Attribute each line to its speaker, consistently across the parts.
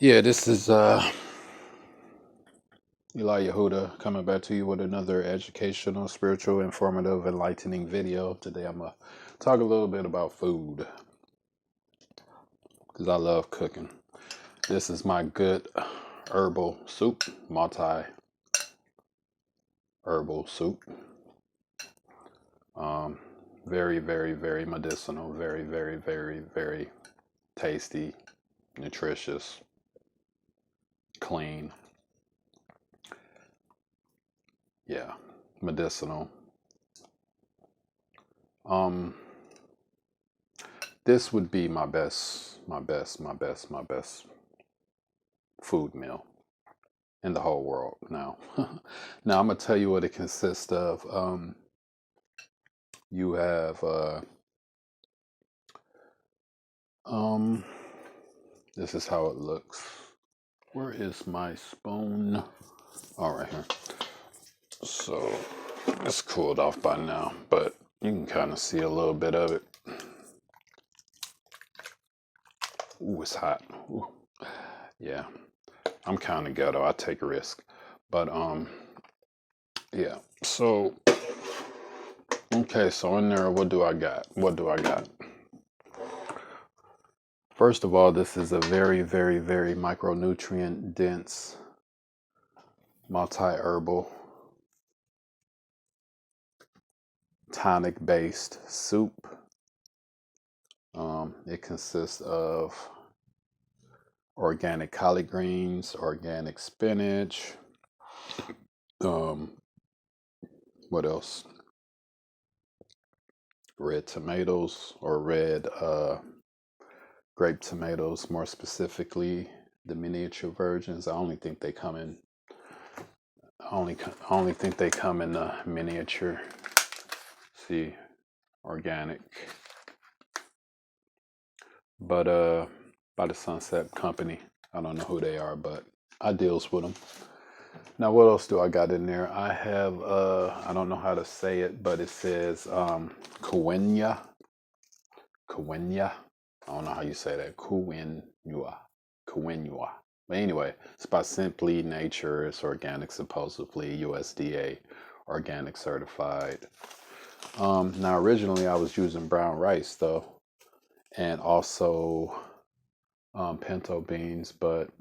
Speaker 1: Yeah, this is Eli Yehuda coming back to you with another educational, spiritual, informative, enlightening video. Today I'm going to talk a little bit about food because I love cooking. This is my good herbal soup, multi-herbal soup. Very, very, very medicinal, very, very, very, very tasty, nutritious, clean. Yeah, medicinal. This would be my best food meal in the whole world now. Now I'm gonna tell you what it consists of. You have this is how it looks. Where is my spoon? All right, here. So it's cooled off by now, but you can kind of see a little bit of it. Ooh, it's hot. Ooh. Yeah, I'm kind of ghetto. I take a risk, but yeah. So okay, so in there, what do I got? First of all, this is a very, very, very micronutrient dense, multi-herbal, tonic based soup. It consists of organic collard greens, organic spinach. What else? Red tomatoes or red grape tomatoes, more specifically the miniature versions. I only think they come in the miniature. See, organic. But by the Sunset Company. I don't know who they are, but I deals with them. Now, what else do I got in there? I have I don't know how to say it, but it says Kuenya. I don't know how you say that. Kuenya. But anyway, it's by Simply Nature. It's organic, supposedly USDA organic certified. Now, originally I was using brown rice though, and also pinto beans, but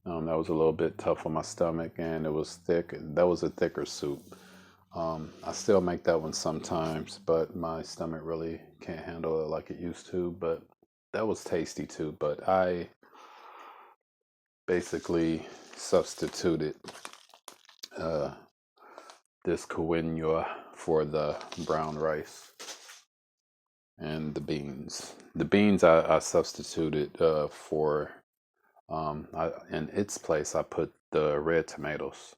Speaker 1: that was a little bit tough on my stomach, and it was thick. That was a thicker soup. I still make that one sometimes, but my stomach really can't handle it like it used to. But that was tasty too. But I basically substituted this quinoa for the brown rice and the beans. The beans I substituted for, in its place I put the red tomatoes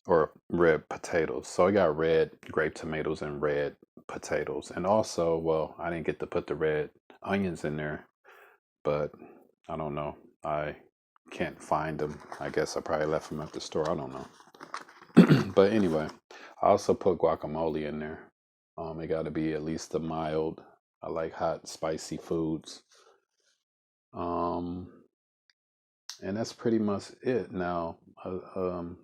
Speaker 1: or red potatoes. So I got red grape tomatoes and red potatoes. And also, well, I didn't get to put the red onions in there, but I don't know. I can't find them. I guess I probably left them at the store. I don't know. But anyway, I also put guacamole in there. It got to be at least a mild. I like hot, spicy foods. And that's pretty much it. Now, the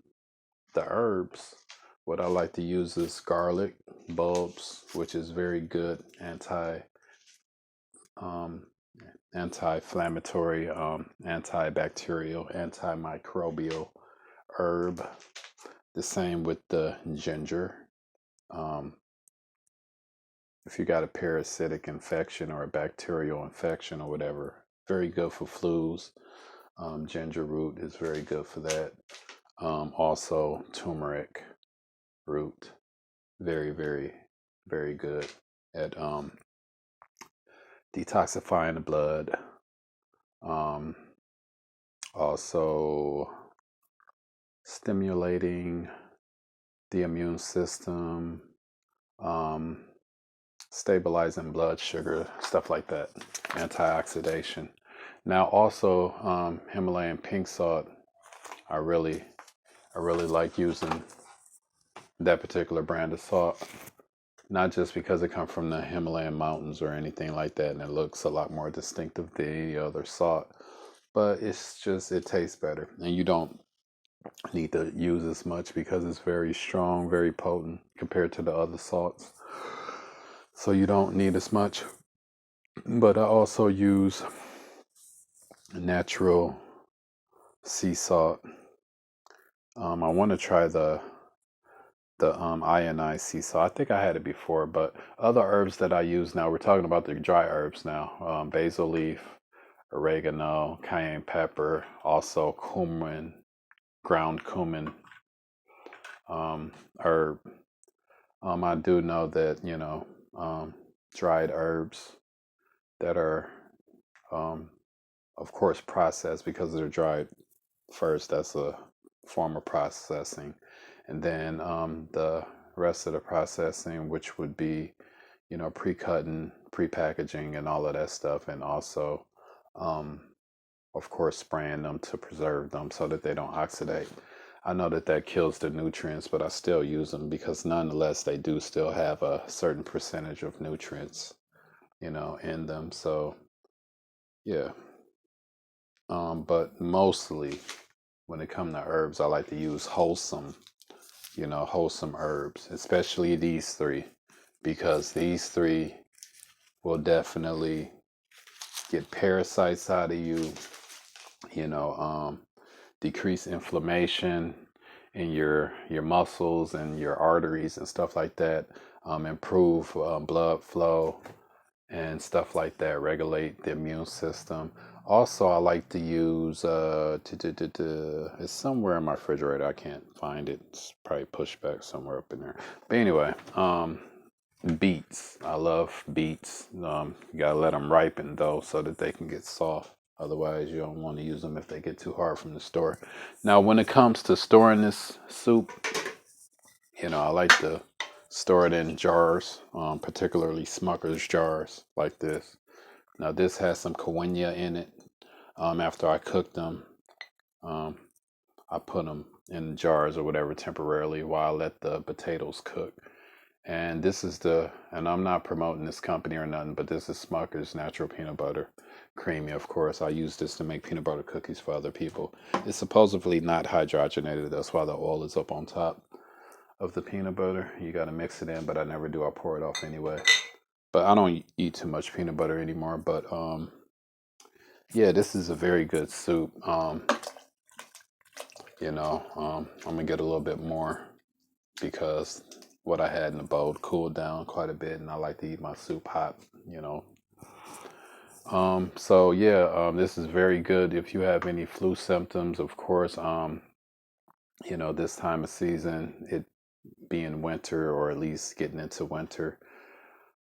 Speaker 1: herbs, what I like to use is garlic bulbs, which is very good anti-inflammatory, antibacterial, antimicrobial herb. The same with the ginger. If you got a parasitic infection or a bacterial infection or whatever, very good for flus. Ginger root is very good for that. Also, turmeric root, very, very, very good at detoxifying the blood. Also stimulating the immune system, stabilizing blood sugar, stuff like that, antioxidation. Now also Himalayan pink salt, I really like using that particular brand of salt. Not just because it comes from the Himalayan mountains or anything like that, and it looks a lot more distinctive than any other salt, but it's just, it tastes better, and you don't need to use as much because it's very strong, very potent compared to the other salts. So you don't need as much. But I also use natural sea salt. I want to try the ionized sea salt. I think I had it before, but other herbs that I use now, we're talking about the dry herbs now. Basil leaf, oregano, cayenne pepper, also cumin, ground cumin, herb. I do know that, dried herbs that are, of course, processed because they're dried first. That's a form of processing. And then the rest of the processing, which would be, pre-cutting, pre-packaging, and all of that stuff. And also, of course, spraying them to preserve them so that they don't oxidate. I know that that kills the nutrients, but I still use them because nonetheless, they do still have a certain percentage of nutrients, in them. So, yeah. But mostly when it comes to herbs, I like to use wholesome herbs, especially these three, because these three will definitely get parasites out of you, you know, decrease inflammation in your muscles and your arteries and stuff like that, improve blood flow and stuff like that, regulate the immune system. Also, I like to use it's somewhere in my refrigerator. I can't find it. It's probably pushed back somewhere up in there. But anyway, beets. I love beets. You gotta let them ripen though, so that they can get soft. Otherwise, you don't want to use them if they get too hard from the store. Now, when it comes to storing this soup, I like to store it in jars, particularly Smucker's jars like this. Now, this has some Coinia in it. After I cook them, I put them in jars or whatever temporarily while I let the potatoes cook. And and I'm not promoting this company or nothing, but this is Smucker's Natural Peanut Butter. Creamy, of course. I use this to make peanut butter cookies for other people. It's supposedly not hydrogenated. That's why the oil is up on top of the peanut butter. You got to mix it in, but I never do. I pour it off anyway. But I don't eat too much peanut butter anymore. But yeah, this is a very good soup. I'm gonna get a little bit more because what I had in the bowl cooled down quite a bit, and I like to eat my soup hot. So yeah, this is very good if you have any flu symptoms. Of course, this time of season, it being winter or at least getting into winter,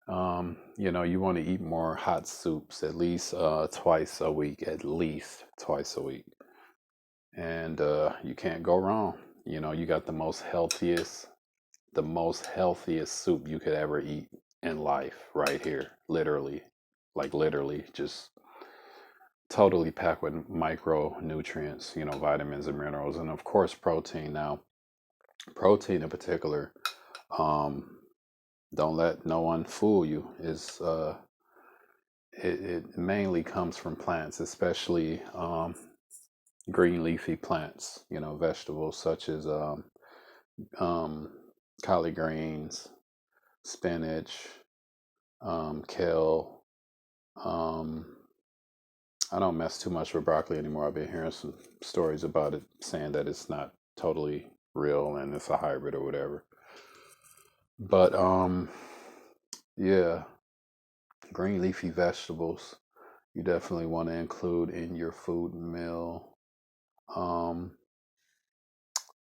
Speaker 1: you want to eat more hot soups at least twice a week, and you can't go wrong. You got the most healthiest soup you could ever eat in life right here, literally, like literally, just totally packed with micronutrients, vitamins and minerals, and of course protein. Now, protein in particular, don't let no one fool you, is it mainly comes from plants, especially green leafy plants, vegetables such as um, collard greens, spinach, kale. I don't mess too much with broccoli anymore. I've been hearing some stories about it saying that it's not totally real and it's a hybrid or whatever. But yeah, green leafy vegetables you definitely want to include in your food meal. Um,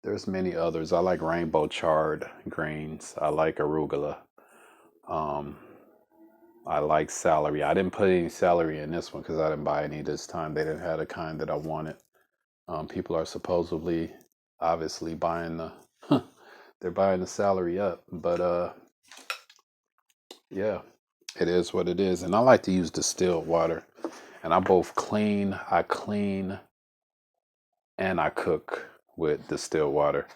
Speaker 1: there's many others. I like rainbow chard greens. I like arugula. Um, I like celery. I didn't put any celery in this one because I didn't buy any this time. They didn't have the kind that I wanted. People are supposedly, obviously buying they're buying the celery up. But yeah, it is what it is. And I like to use distilled water. And I clean and I cook with distilled water.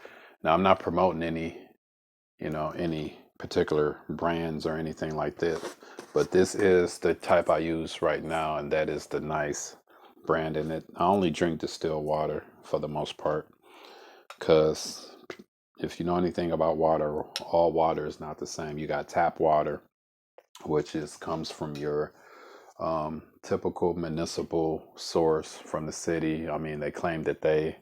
Speaker 1: Now I'm not promoting any particular brands or anything like this, but this is the type I use right now, and that is the nice brand in it. I only drink distilled water for the most part, because if you know anything about water, all water is not the same. You got tap water, which is comes from your typical municipal source from the city. I mean, they claim that they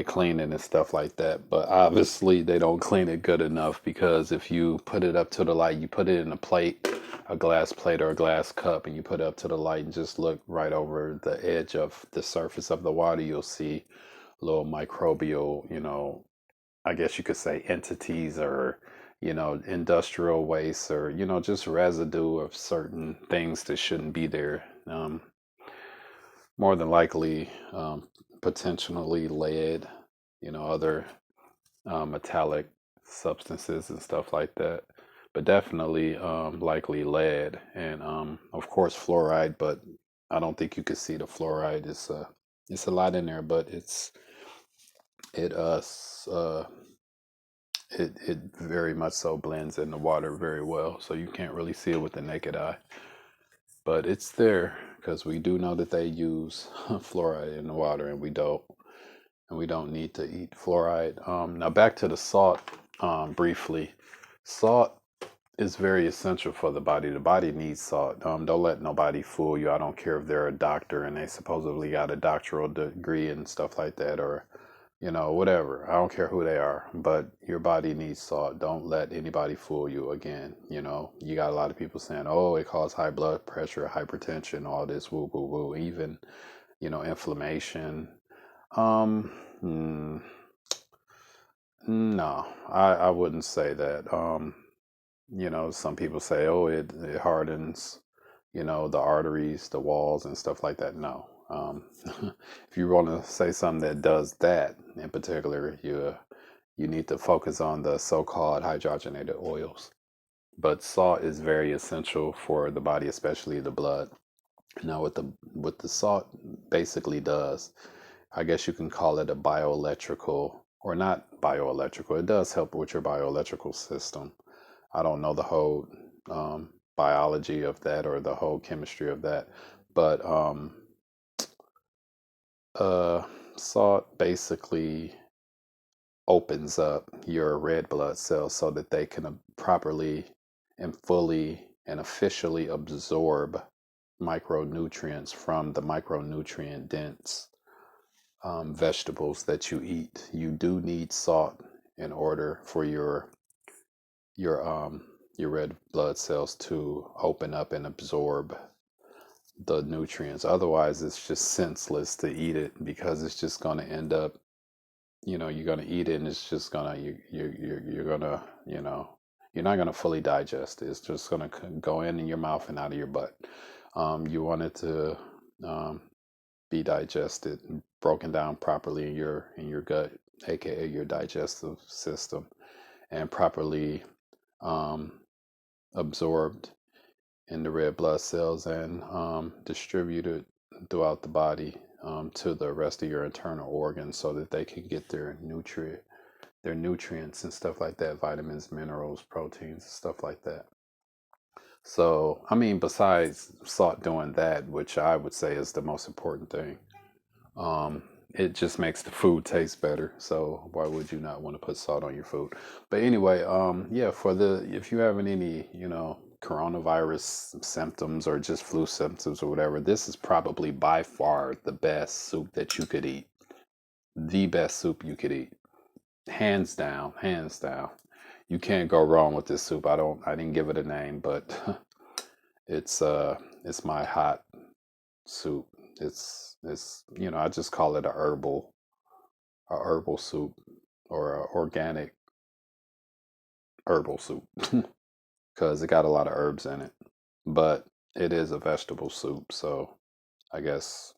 Speaker 1: clean it and stuff like that, but obviously they don't clean it good enough, because if you put it up to the light, you put it in a plate, a glass plate or a glass cup, and you put it up to the light and just look right over the edge of the surface of the water, you'll see little microbial, I guess you could say entities, or industrial waste, or just residue of certain things that shouldn't be there. More than likely, potentially lead, other metallic substances and stuff like that, but definitely likely lead, and of course fluoride. But I don't think you could see the fluoride. It's a lot in there, but it it very much so blends in the water very well, so you can't really see it with the naked eye. But it's there, because we do know that they use fluoride in the water, and we don't need to eat fluoride. Now back to the salt, briefly. Salt is very essential for the body. The body needs salt. Don't let nobody fool you. I don't care if they're a doctor and they supposedly got a doctoral degree and stuff like that, or whatever. I don't care who they are, but your body needs salt. Don't let anybody fool you. Again, you got a lot of people saying, "Oh, it causes high blood pressure, hypertension, all this woo woo woo," even inflammation. Um, mm, no, I wouldn't say that. Some people say, "Oh, it hardens, the arteries, the walls, and stuff like that." No. If you want to say something that does that in particular, you need to focus on the so-called hydrogenated oils. But salt is very essential for the body, especially the blood. Now, what the salt basically does, I guess you can call it a bioelectrical, or not bioelectrical. It does help with your bioelectrical system. I don't know the whole biology of that, or the whole chemistry of that, but uh, salt basically opens up your red blood cells so that they can properly and fully and officially absorb micronutrients from the micronutrient dense vegetables that you eat. You do need salt in order for your your red blood cells to open up and absorb the nutrients. Otherwise, it's just senseless to eat it, because it's just going to end up, you're going to eat it and it's just going to, you're going to, you're not going to fully digest it. It's just going to go in your mouth and out of your butt. You want it to be digested and broken down properly in your gut, aka your digestive system, and properly um, absorbed in the red blood cells, and distributed throughout the body, to the rest of your internal organs, so that they can get their nutrients and stuff like that, vitamins, minerals, proteins, stuff like that. So, I mean, besides salt doing that, which I would say is the most important thing, um, it just makes the food taste better. So why would you not want to put salt on your food? But anyway, yeah, if you having any, coronavirus symptoms, or just flu symptoms or whatever, this is probably by far the best soup that you could eat. The best soup you could eat. Hands down, hands down. You can't go wrong with this soup. I didn't give it a name, but it's my hot soup. It's I just call it a herbal soup, or a organic herbal soup, because it got a lot of herbs in it. But it is a vegetable soup, so I guess,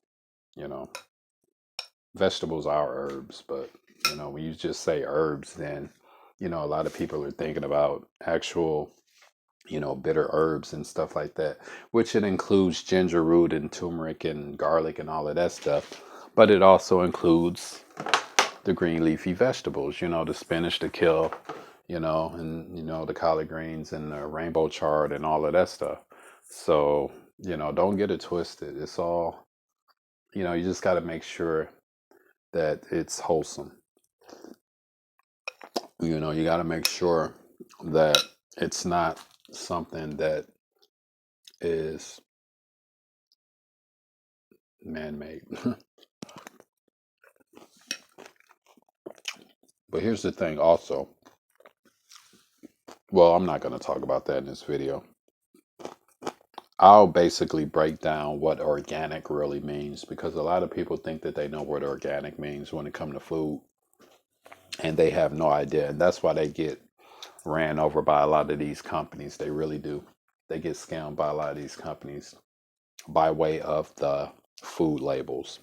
Speaker 1: you know, vegetables are herbs, but when you just say herbs, then a lot of people are thinking about actual, bitter herbs and stuff like that, which it includes ginger root and turmeric and garlic and all of that stuff. But it also includes the green leafy vegetables, the spinach, the kale, and the collard greens and the rainbow chard and all of that stuff. So, don't get it twisted. you just got to make sure that it's wholesome. You got to make sure that it's not something that is man-made. But here's the thing also. Well, I'm not going to talk about that in this video. I'll basically break down what organic really means, because a lot of people think that they know what organic means when it comes to food, and they have no idea. And that's why they get ran over by a lot of these companies. They really do. They get scammed by a lot of these companies by way of the food labels.